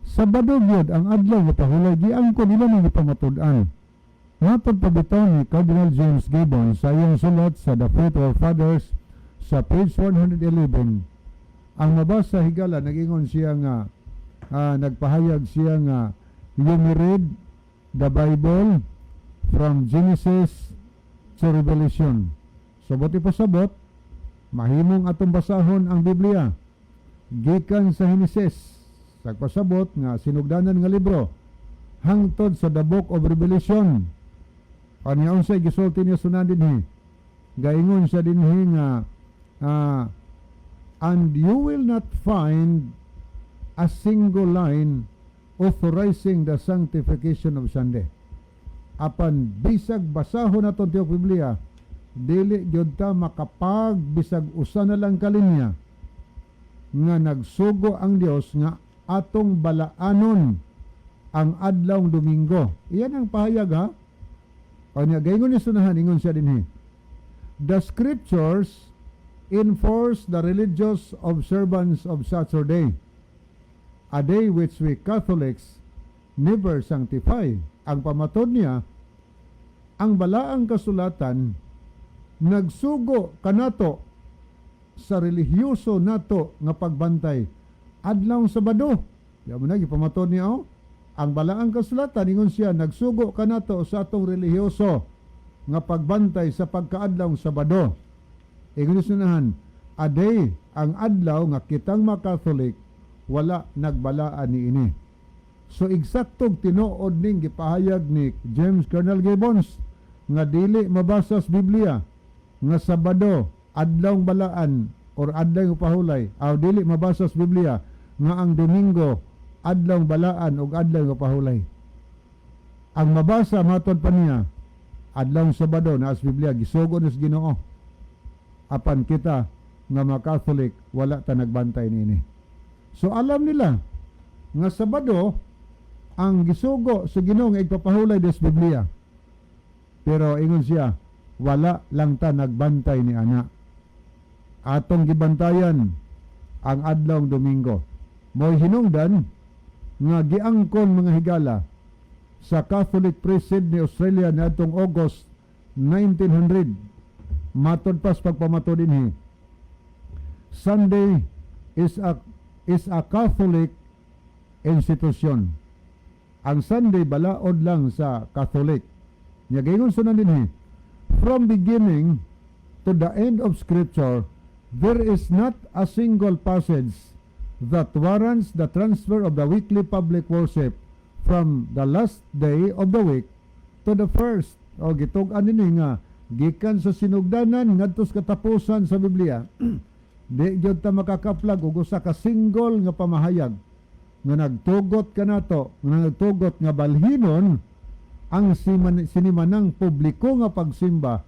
Sabado gyud ang adlaw nga pahulay giangkon nila nang ipamatud-an. Matod pa bitaw ni Cardinal James Gibbon sa iyang sulat sa The Faith of Our Fathers sa page 111. Ang mabasa higala nagingon siya nga nagpahayag siya nga you may read the Bible from Genesis to Revelation. So buti pasabot mahimong atong basahon ang Biblia gikan sa Henesis nagpasabot nga sinugdanan nga libro hangtod sa the book of Revelation. Anya unsay gisulti niya sunan dinhi. Gaingon sa dinhi nga and you will not find a single line authorizing the sanctification of Sunday. Apan bisag basahon naton tiok Biblia, dili gyud ta makapag bisag usa na lang kalinya nga nagsugo ang Dios nga atong balaanon ang adlawng Domingo. Iyan ang pahayag ha. O niya, gayon ni sunahan, ingon siya dinhi. The scriptures enforce the religious observance of Saturday, a day which we Catholics never sanctify. Ang pamatod niya, ang balaang kasulatan nagsugo kanato sa relihiyoso nato nga pagbantay adlaw Sabado. Diya mo na, ipamatod niya ang balaang kasulatan, ingon siya, nagsugo ka na to sa atong relihiyoso nga pagbantay sa pagkaadlaw Sabado. Ingon sunahan, a day, ang adlaw nga kitang mga Catholic, wala nagbalaan ni ini. So, eksaktong tinuod ning gipahayag ni James Colonel Gibbons nga dili mabasa sa Biblia nga Sabado, adlaw balaan or adlaw nga pahulay aw dili mabasa sa Biblia nga ang Domingo adlaw balaan ug adlaw nga pahulay. Ang mabasa matod pa niya adlaw Sabado na sa Biblia gisugo na sa Ginoo. Apan kita nga mga Catholic wala ta nagbantay niini. So alam nila nga Sabado ang gisugo sa Ginoo nga igpapahulay sa Biblia. Pero ingon siya, wala lang ta nagbantay ni ana. Atong gibantayan ang adlaw Domingo. Mo'y hinungdan nga giangkon mga higala sa Catholic Priest ni Australia niadtong August 1900. Matod pas pagpamatod dinhi. Sunday is a Catholic institution. Ang Sunday balaod lang sa Catholic. Nya gayon sunan dinhi. From beginning to the end of Scripture, there is not a single passage that warrants the transfer of the weekly public worship from the last day of the week to the first. O gitug-an dinhi nga gikan sa sinugdanan ngadto sa katapusan sa Biblia. Di gyud ta makakaplag og usa ka single nga pamahayag nga nagtugot kanato, nga nagtugot nga balhinon ang sinimanang publiko nga pagsimba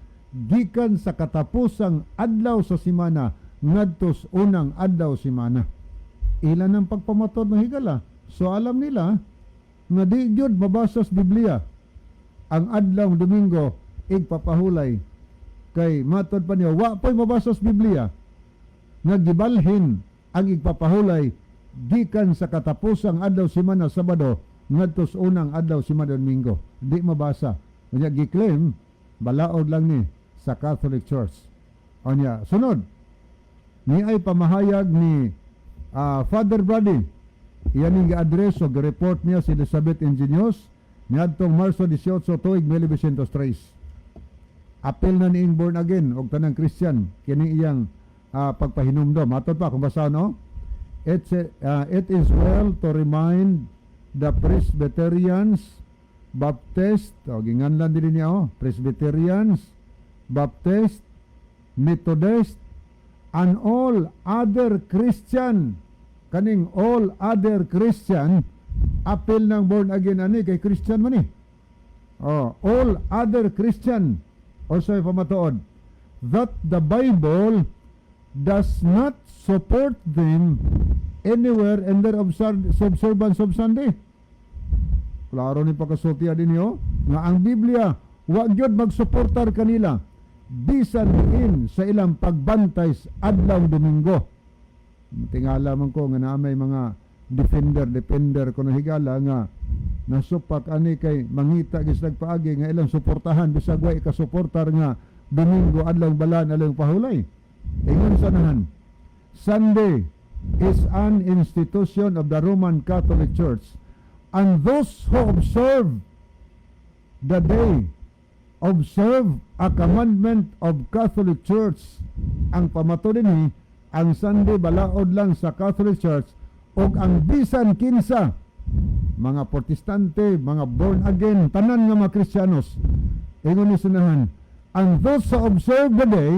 gikan sa katapusang adlaw sa semana ngadto sa unang adlaw semana. Ilan ang pagpamatod ng higala. So alam nila nga di gyud mabasa sa Biblia ang adlaw Domingo igpapahulay kay matod pa niya wa pa'y mabasa sa Biblia nga gibalhin ang igpapahulay gikan sa katapusang adlaw semana Sabado ngadto sa unang adlaw semana Domingo. Di mabasa. Unya giklaim balaod lang ni sa Catholic Church. Unya sunod ni ay pamahayag ni Father Brady. Iyan yung gi-address o gi-report niya si Elizabeth Ingenious niadtong Marso 18 tuig 1903. Apel na niing born again og tanang Christian kini iyang pagpahinumdom. Matod pa kung basa no? It is well to remind the Presbyterians, Baptist, ginganlan din niya Presbyterians, Baptist, Methodist, and all other Christian, kaning all other Christian, apel ng born again ani kay Christian man all other Christian also pamatuod that the Bible does not support them anywhere in their observance of Sunday. Klaro ni pagkasultiya din niyo nga ang Biblia wa gyud magsuportar kanila bisan diin sa ilang pagbantay sa adlaw Domingo. Tingala man ko nga naamay mga defender ko na higala nga nasupak ani kay mangita gis nagpaagi nga ilang suportahan bisag wa ikasuportar nga Domingo adlaw balaan adlaw pahulay. Ingon sanahan, Sunday is an institution of the Roman Catholic Church, and those who observe the day observe a commandment of Catholic Church. Ang pamato dinhi ang Sunday balaod lang sa Catholic Church ug ang bisan kinsa mga protestante, mga born again, tanan nga mga Kristiyanos. Ingon ni sunahan, and those who observe the day,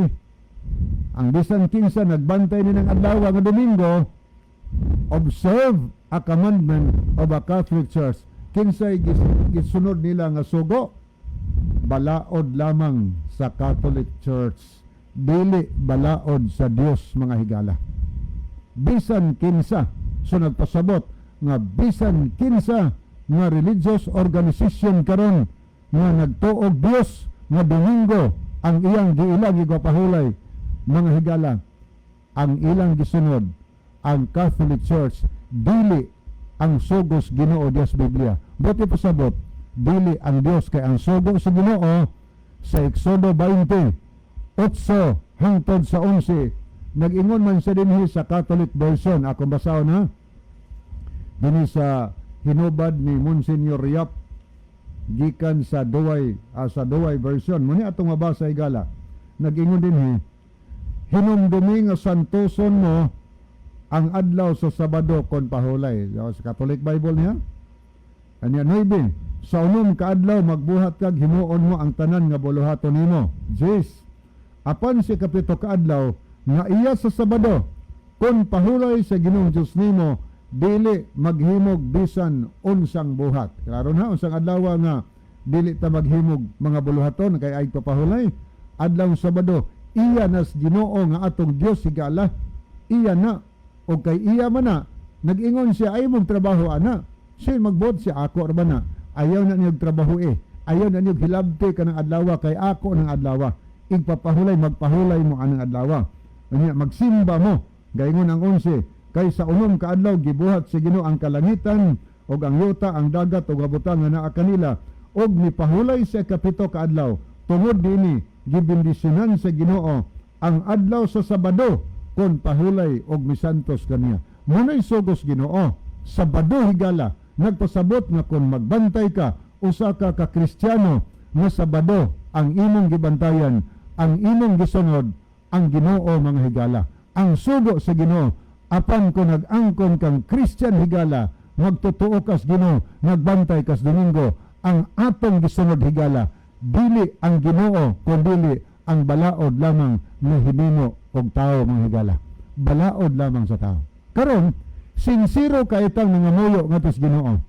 ang bisan kinsa nagbantay ni ng adlaw nga Domingo, observe a commandment of a Catholic Church. Kinsay gisunod nila nga sugo, balaod lamang sa Catholic Church, dili balaod sa Dios mga higala. Bisan kinsa, so nagpasabot nga bisan kinsa nga religious organization karon nga nagtuog Dios nga Domingo ang iyang giilang igapahulay mga higala, ang ilang gisunod ang Catholic Church dili ang sugos Ginoo Dios Biblia. Buti pasabot dili ang Dios kay ang sugo sa Ginoo sa Exodo 20 8 hangtod sa 11 nag-ingon man sa dinhi sa Catholic version. Ako basaw na dinhi sa hinubad ni Monsignor Yap gikan sa Duway version. Muni atong mabasa higala. Nag-ingon dinhi, hinumdumi nga santoson mo ang adlaw sa Sabado kon pahulay. Sa Catholic Bible niya. Anya 9, sa unom ka adlaw magbuhat kag himuon mo ang tanan nga buluhaton nimo. 10, apan si kapito ka adlaw nga iya sa Sabado kun pahulay sa Ginoong Dios nimo dili maghimog bisan unsang buhat. Klaro na unsang adlaw nga dili ta maghimog mga buluhaton kay ay papahulay adlaw Sabado iya nas Ginoo nga atong Dios higala. Iya na o kay iya man na nag-ingon siya ay mong trabaho ana. Siya magbot siya ako ra ba na. Ayaw na niyog trabaho ayaw na niyog hilabti kanang adlaw kay ako ng adlaw. Igpapahulay magpahulay mo anang adlaw. Unya magsimba mo gaingon ang 11 kay sa unom ka adlaw gibuhat sa Ginoo ang kalangitan og ang yuta ang dagat ug kabutang nga naa kanila og nipahulay sa kapito ka adlaw tungod dinhi gibindisyonan sa Ginoo ang adlaw sa Sabado kon pahulay og misantos kaniya. Munay sugos Ginoo Sabado higala nagpasabot nga kon magbantay ka usa ka Kristiyano nga Sabado ang imong gibantayan, ang imong gisunod ang Ginoo mga higala. Ang sugo sa Ginoo apan kung nag-angkon kang Christian higala, magtotoo kas Ginoo, nagbantay kas Domingo, ang atong gisunod higala, dili ang Ginoo kundi ang balaod lamang na hinimo og tao mga higala. Balaod lamang sa tao. Karon sinsiro ka itang mga muyo ngadto sa Ginoo.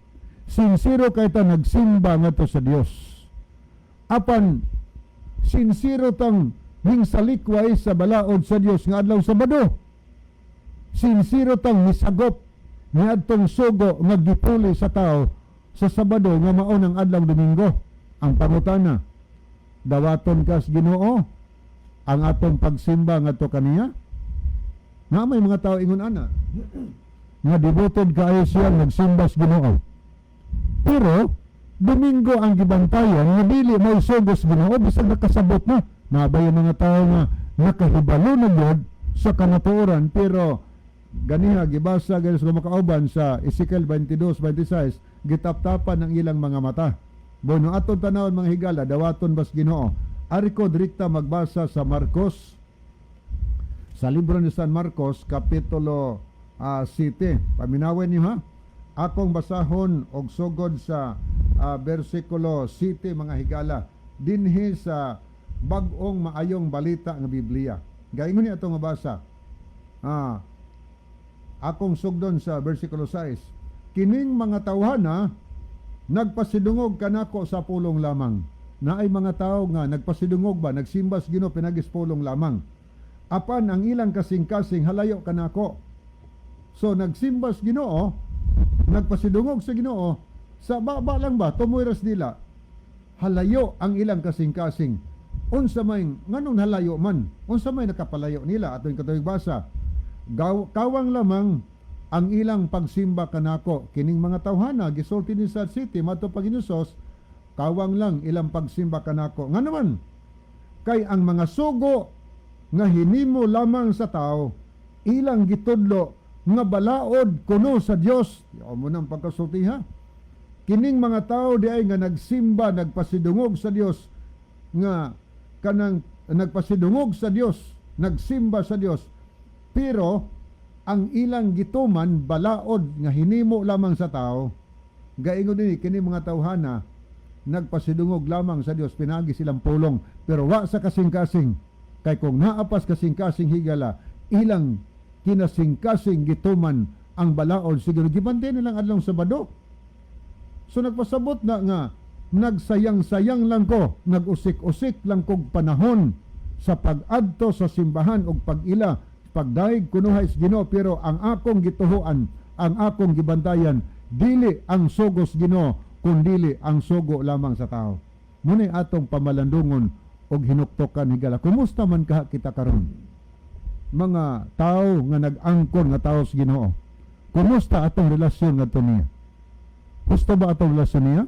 Sinsiro ka itang nagsimba ngadto sa Dios. Apan sinsiro tang hingsalikway sa balaod sa Dios nga adlaw Sabado. Sinsiro tang misagop niadtong sugo nga gipuli sa tao sa Sabado nga mao ng adlaw Domingo. Ang pangutana, dawaton kas Ginoo ang atong pagsimba ngadto kaniya? Nga may mga tao ingon ana nga devoted kaayo siya nagsimba sa Ginoo. Pero Domingo ang gibantayan nga dili mao sugos Ginoo bisag nakasabot na. Nabay mga tao nga nakahibalo na gyud sa kanatuoran pero ganiha gibasa gani sa makauban sa Ezekiel 22:26 gitaptapan ang ilang mga mata. Bono aton tanawon mga higala dawaton bas Ginoo. Ari ko direkta magbasa sa Marcos sa libro ni San Marcos kapitulo 7. Paminawon niyo ha. Akong basahon og sugod sa bersikulo 7 mga higala dinhi sa bag-ong maayong balita nga Biblia. Gaingon ni atong mabasa. Akong sugdon sa bersikulo 6. Kining mga tawhana nagpasidungog kanako sa pulong lamang. Naay mga tao nga nagpasidungog ba nagsimbas Ginoo pinagis pulong lamang. Apan ang ilang kasing-kasing halayo kanako. So nagsimbas Ginoo, nagpasidungog sa Ginoo, sa baba lang ba tumuiras nila. Halayo ang ilang kasing-kasing. Unsa may nganong halayo man? Unsa may nakapalayo nila aton katuig basa? Kawang lamang ang ilang pagsimba kanako. Kining mga tawhana gisulti ni sa city madto paginusos, kawang lang ilang pagsimba kanako. Nga naman kay ang mga sugo nga hinimo lamang sa tao ilang gitudlo nga balaod kuno sa Dios. Yo mo nang pagkasulti ha. Kining mga tao di ay nga nagsimba nagpasidungog sa Dios nga kanang nagpasidungog sa Dios, nagsimba sa Dios. Pero ang ilang gituman balaod nga hinimo lamang sa tao. Gaingon dinhi kini mga tawhana nagpasidungog lamang sa Dios, pinagi silang pulong pero wa sa kasing-kasing. Kay kung naapas kasing-kasing higala, ilang kinasing-kasing gituman ang balaod siguro gibantay nilang adlaw Sabado. So nagpasabot na nga nagsayang-sayang lang ko, nag-usik-usik lang kog panahon sa pag-adto sa simbahan og pag-ila, pagdaig kunuhay sa Ginoo, pero ang akong gituhuan, ang akong gibantayan, dili ang sugos Ginoo, kundili ang sugo lamang sa tao. Munay atong pamalandungon og hinuktokan higala. Kumusta man ka kita karon? Mga tao nga nag-angkon nga tao sa Ginoo. Kumusta atong relasyon ngadto niya? Gusto ba atong relasyon niya?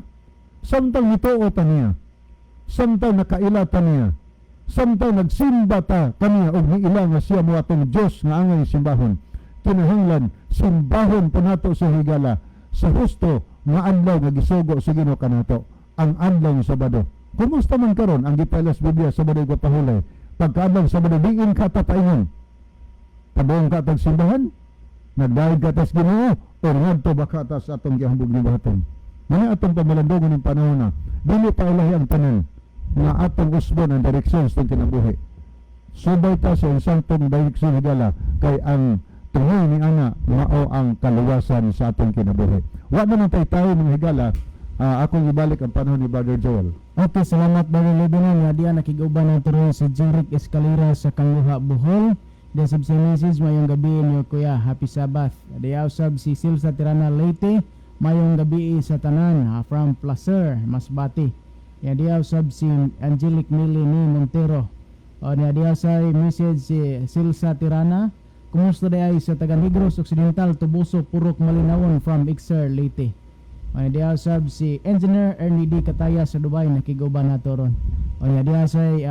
Samtang nituo ta niya, samtang nakaila ta niya, samtang nagsimba ta kaniya og niila nga siya mo atong Dios nga angay simbahon. Kinahanglan simbahon po nato sa higala sa husto nga adlaw nga gisugo sa Ginoo kanato, ang adlaw ng Sabado. Kumusta man karon ang gipailas Biblia Sabado ug pahulay? Pagkaadlaw Sabado diin ka tapaingon. Padong ka tag simbahan, nagdaig ka tas Ginoo o ngadto ba ka tas atong gihambog ni baton. Muna atong pamalandungon ng panahon na dili pa ilahi ang tanan nga atong usbon ang direksyon sa kinabuhi. subay ta sa insantong direksyon higala kay ang tungoy ni ana mao ang kaluwasan sa atong kinabuhi. Wa na tay tayo mga higala. Akong ibalik ang panahon ni Brother Joel. Okay, salamat Brother Lebanon. Nga diyan nakiguban ng tuloy si Jeric Escalera sa Kanluha, Bohol. Diyan sab si Mrs. Mayong gabi niyo kuya. Happy Sabbath. Diyan sab si Silsa Tirana Leyte. Mayong gabi sa tanan from Placer, Masbati. Diyan sab si Angelic Millie ni Montero. Diyan sa message si Silsa Tirana. Kumusta diyan sa taga Negros Occidental, Tubuso, Purok, Malinawon from Ixer, Leyte. Ay diya sab si Engineer Ernie D. Kataya sa Dubai nakiguban nato ron. Ay diya say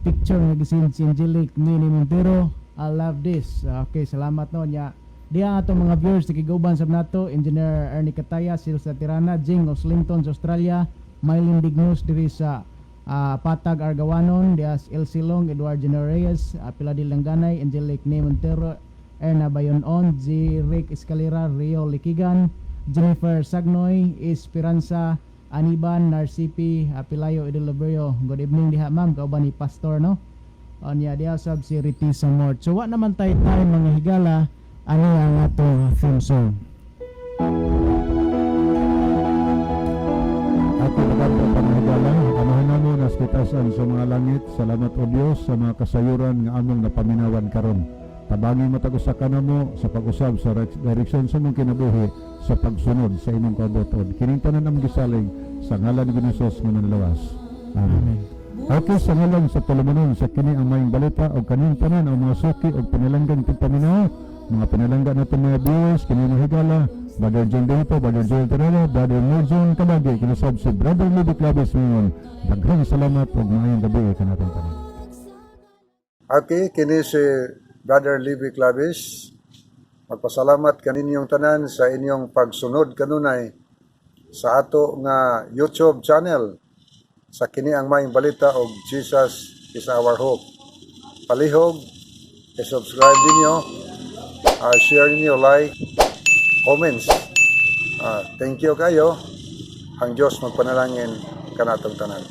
picture nga gisin si Angelic Mini Montero. I love this. Okay, salamat no nya. Diya ato mga viewers nakiguban sab nato Engineer Ernie Kataya, Silsa Tirana, Jing Oslington sa Australia, Mylene Dignos diri sa Patag Argawanon, diya El Silong, Edward General Reyes, Piladil Langanay, Angelic Mini Montero, Erna Bayonon, Jeric Escalera, Rio Likigan, Jennifer Sagnoy, Esperanza, Aniban, Narcipi, Apilayo, Idoloberio. Good evening diha ma'am, kauban ni Pastor no. Anya diha sab si Riti Samort. So wa naman tayo mga higala, ano ang atong theme song. Ako naganda pa mga higala, amahan namo nas kitasan sa mga langit. Salamat o Dios sa mga kasayuran nga among napaminawan karon. Tabangin mo tago sa kanamo sa pag-usab sa direksyon sa mong kinabuhi sa pagsunod sa imong kabuton. Kining tanan ang gisalig sa ngalan ni Jesus nga manlawas. Amen. Okay, sa ngalan sa tulumanon sa kini ang mayong balita o kaning tanan ang mga suki o pinalanggan pagpaminaw, mga pinalanggan natin mga viewers, kini mga higala, Brother John Benito, Brother Joel Terrero, Brother Nelson Kabagi, kinusab si Brother Libby Claves ngayon. Daghang salamat o maayong gabi kanatong tanan. Okay, kini si Brother Libby Claves. Magpasalamat kaninyong tanan sa inyong pagsunod kanunay sa ato nga YouTube channel sa kini ang maayong balita og Jesus is our hope. Palihog, i-subscribe ninyo, share ninyo, like, comments. Thank you kayo. Ang Diyos magpanalangin kanatong tanan.